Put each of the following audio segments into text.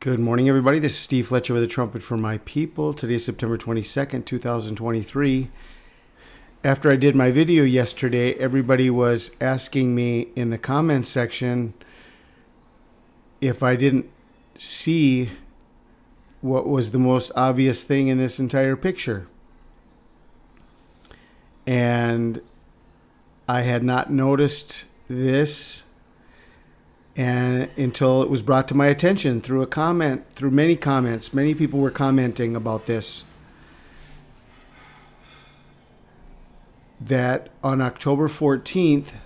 Good morning, everybody. This is Steve Fletcher with a trumpet for my people. Today is September 22nd, 2023. After I did my video yesterday, everybody was asking me in the comments section if I didn't see what was the most obvious thing in this entire picture. And I had not noticed this until it was brought to my attention through a comment, through many comments. Many people were commenting about this. That on October 14th,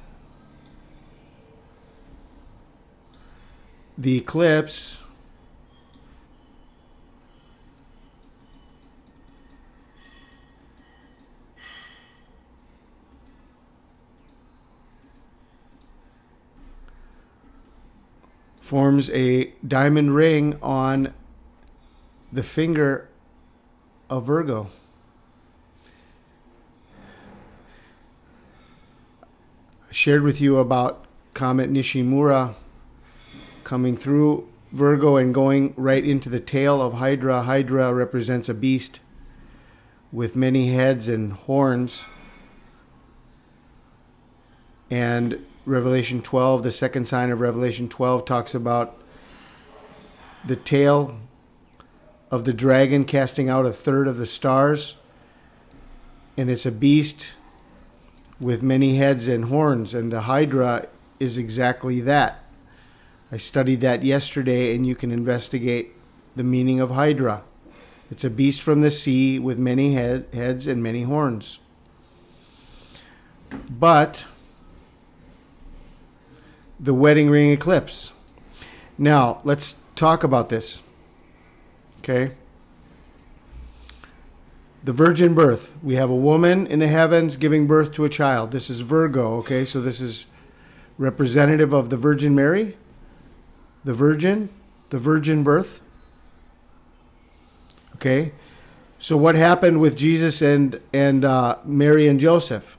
the eclipse forms a diamond ring on the finger of Virgo. I shared with you about Comet Nishimura coming through Virgo and going right into the tail of Hydra. Hydra represents a beast with many heads and horns. And Revelation 12, the second sign of Revelation 12, talks about the tail of the dragon casting out a third of the stars. And it's a beast with many heads and horns. And the Hydra is exactly that. I studied that yesterday, and you can investigate the meaning of Hydra. It's a beast from the sea with many heads and many horns. But the wedding ring eclipse. Now, let's talk about this. Okay? The virgin birth. We have a woman in the heavens giving birth to a child. This is Virgo, okay? So this is representative of the Virgin Mary, the virgin birth. Okay? So what happened with Jesus and Mary and Joseph?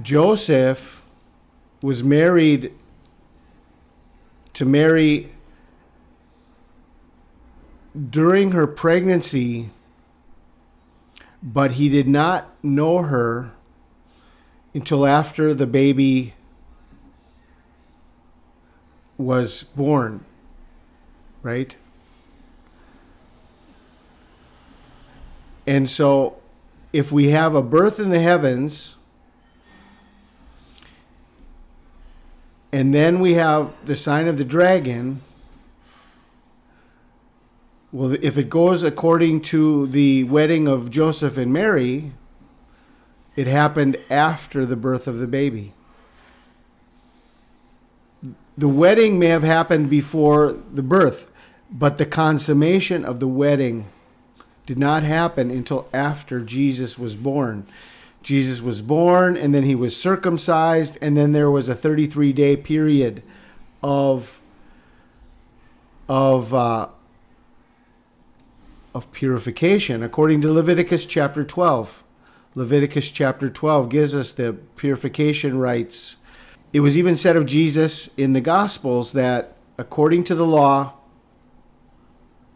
Joseph was married to Mary during her pregnancy, but he did not know her until after the baby was born, right? And so if we have a birth in the heavens, and then we have the sign of the dragon. Well, if it goes according to the wedding of Joseph and Mary, it happened after the birth of the baby. The wedding may have happened before the birth, but the consummation of the wedding did not happen until after Jesus was born. Jesus was born, and then he was circumcised, and then there was a 33-day period of purification, according to Leviticus chapter 12. Leviticus chapter 12 gives us the purification rites. It was even said of Jesus in the Gospels that, according to the law,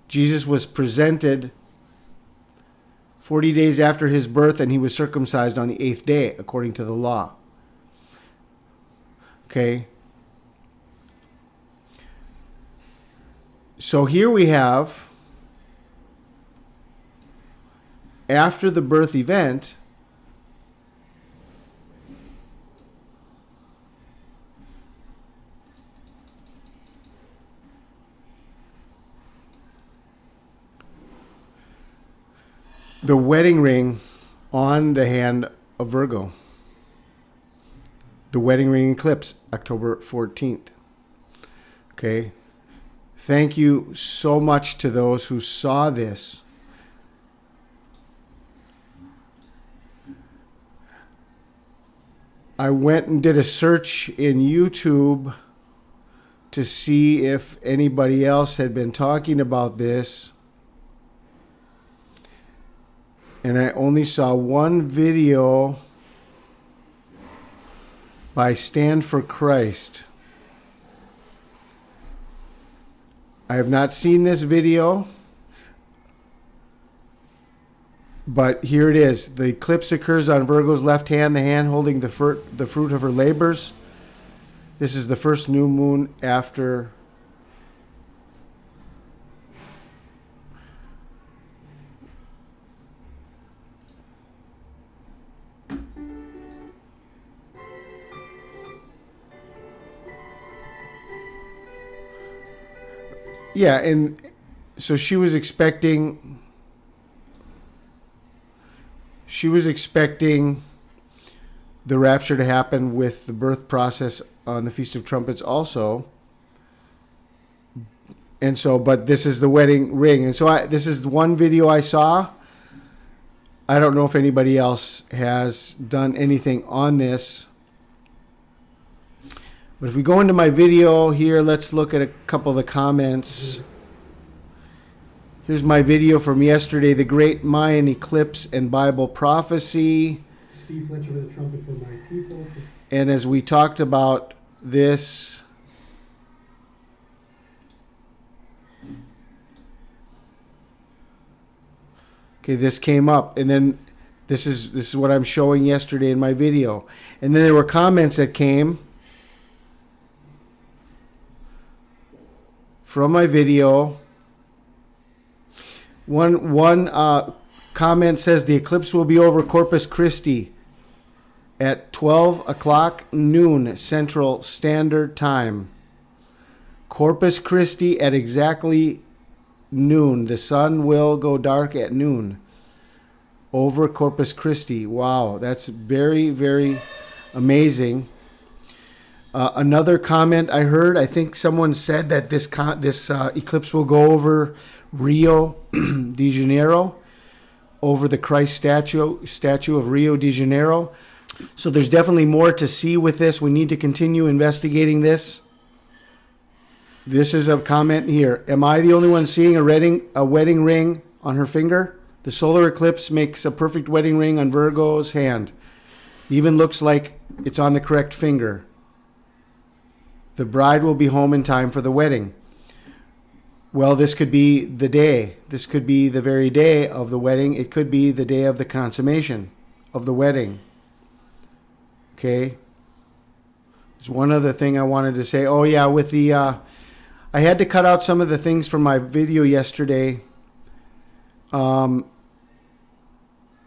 Jesus was presented 40 days after his birth, and he was circumcised on the 8th day, according to the law. Okay? So here we have, after the birth event, the wedding ring on the hand of Virgo. The wedding ring eclipse, October 14th. Okay. Thank you so much to those who saw this. I went and did a search in YouTube to see if anybody else had been talking about this. And I only saw one video by Stand for Christ. I have not seen this video, but here it is. The eclipse occurs on Virgo's left hand, the hand holding the fruit of her labors. This is the first new moon after yeah, and so she was expecting the rapture to happen with the birth process on the Feast of Trumpets also. And so, but this is the wedding ring. And so this is one video I saw. I don't know if anybody else has done anything on this. But if we go into my video here, let's look at a couple of the comments. Here's my video from yesterday, The Great Mayan Eclipse and Bible Prophecy. Steve Fletcher with a trumpet for my people. And as we talked about this, okay, this came up, and then this is what I'm showing yesterday in my video. And then there were comments that came from my video. One comment says the eclipse will be over Corpus Christi at 12 o'clock noon Central Standard Time. Corpus Christi at exactly noon. The sun will go dark at noon over Corpus Christi. Wow, that's very, very amazing. Another comment I heard, I think someone said that this eclipse will go over Rio de Janeiro, over the Christ statue of Rio de Janeiro. So there's definitely more to see with this. We need to continue investigating this. This is a comment here. Am I the only one seeing a wedding ring on her finger? The solar eclipse makes a perfect wedding ring on Virgo's hand. Even looks like it's on the correct finger. The bride will be home in time for the wedding. Well, this could be the day. This could be the very day of the wedding. It could be the day of the consummation of the wedding. Okay. There's one other thing I wanted to say. Oh yeah, with the I had to cut out some of the things from my video yesterday. And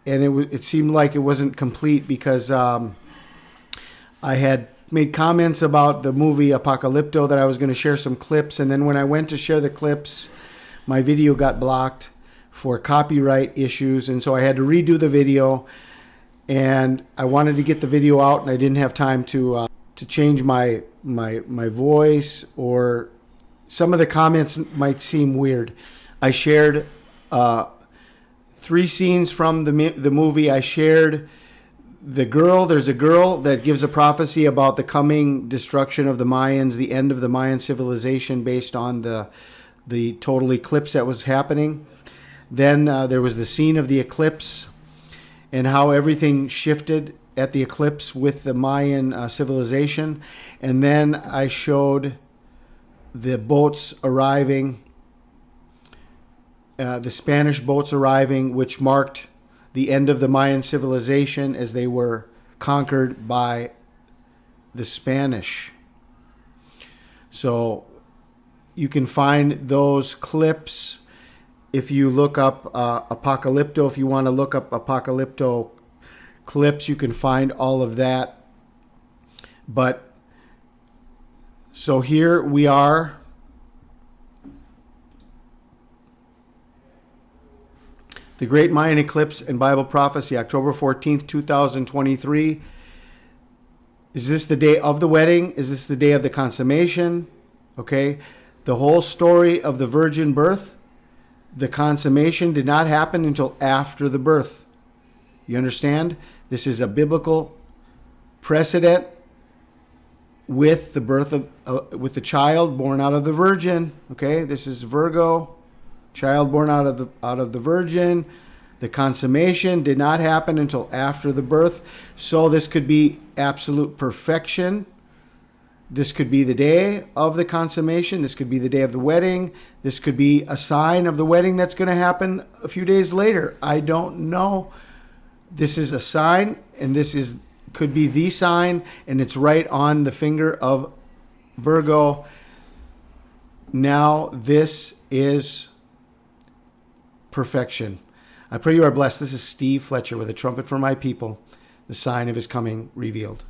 it seemed like it wasn't complete because I had made comments about the movie Apocalypto that I was going to share some clips, and then when I went to share the clips, my video got blocked for copyright issues, and so I had to redo the video, and I wanted to get the video out, and I didn't have time to change my voice, or some of the comments might seem weird. I shared 3 scenes from the movie. I shared there's a girl that gives a prophecy about the coming destruction of the Mayans, the end of the Mayan civilization based on the total eclipse that was happening. Then there was the scene of the eclipse and how everything shifted at the eclipse with the Mayan civilization. And then I showed the boats arriving, the Spanish boats arriving, which marked the end of the Mayan civilization as they were conquered by the Spanish. So you can find those clips if you look up Apocalypto. If you want to look up Apocalypto clips, you can find all of that. But so here we are. The Great Mayan Eclipse and Bible Prophecy, October 14th, 2023. Is this the day of the wedding? Is this the day of the consummation? Okay. The whole story of the virgin birth, the consummation did not happen until after the birth. You understand? This is a biblical precedent with the birth of, with the child born out of the virgin. Okay. This is Virgo. Child born out of the virgin. The consummation did not happen until after the birth. So this could be absolute perfection This could be the day of the consummation. This could be the day of the wedding. This could be a sign of the wedding that's going to happen a few days later. I don't know. This is a sign, and could be the sign, and it's right on the finger of Virgo. Now this is perfection. I pray you are blessed. This is Steve Fletcher with a trumpet for my people, the sign of his coming revealed.